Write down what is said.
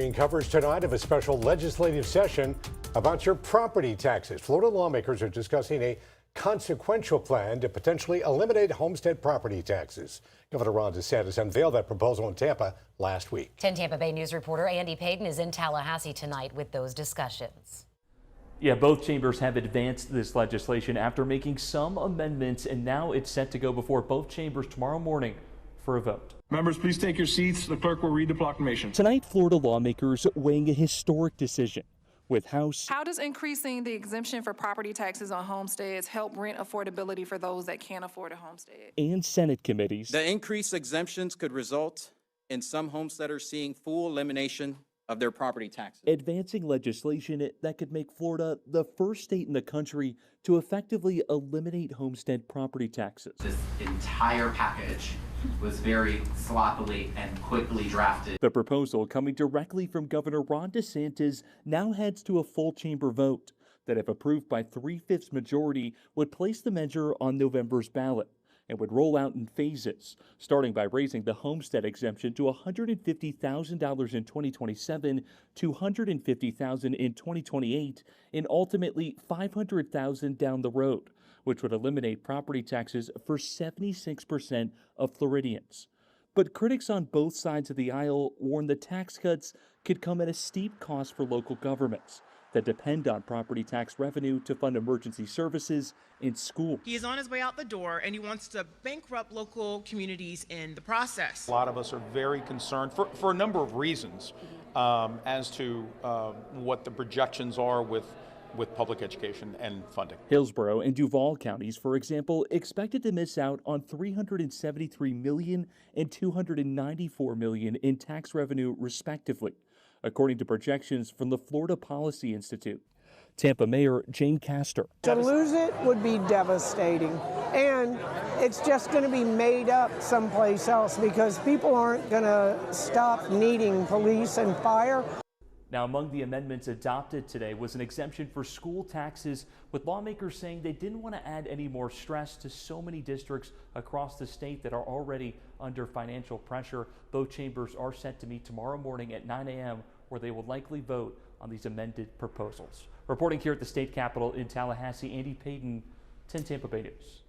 bringing coverage tonight of a special legislative session about your property taxes. Florida lawmakers are discussing a consequential plan to potentially eliminate homestead property taxes. Governor Ron DeSantis unveiled that proposal in Tampa last week. 10 Tampa Bay News reporter Andy Payton is in Tallahassee tonight with those discussions. Yeah, both chambers have advanced this legislation after making some amendments, and now it's set to go before both chambers tomorrow morning for a vote. Members, please take your seats. The clerk will read the proclamation. Tonight, Florida lawmakers weighing a historic decision with House. How does increasing the exemption for property taxes on homesteads help rent affordability for those that can't afford a homestead? And Senate committees. The increased exemptions could result in some homesteaders seeing full elimination of their property taxes. Advancing legislation that could make Florida the first state in the country to effectively eliminate homestead property taxes. This entire package was very sloppily and quickly drafted. The proposal, coming directly from Governor Ron DeSantis, now heads to a full chamber vote that, if approved by 3/5 majority, would place the measure on November's ballot and would roll out in phases, starting by raising the homestead exemption to $150,000 in 2027, $250,000 in 2028, and ultimately $500,000 down the road, which would eliminate property taxes for 76% of Floridians. But critics on both sides of the aisle warn the tax cuts could come at a steep cost for local governments that depend on property tax revenue to fund emergency services and schools. He is on his way out the door, and he wants to bankrupt local communities in the process. A lot of us are very concerned for a number of reasons as to what the projections are with public education and funding. Hillsborough and Duval counties, for example, expected to miss out on $373 million and $294 million in tax revenue, respectively, according to projections from the Florida Policy Institute. Tampa Mayor Jane Castor. To lose it would be devastating, and it's just going to be made up someplace else because people aren't going to stop needing police and fire. Now, among the amendments adopted today was an exemption for school taxes, with lawmakers saying they didn't want to add any more stress to so many districts across the state that are already under financial pressure. Both chambers are set to meet tomorrow morning at 9 a.m., where they will likely vote on these amended proposals. Reporting here at the state capitol in Tallahassee, Andy Payton, 10 Tampa Bay News.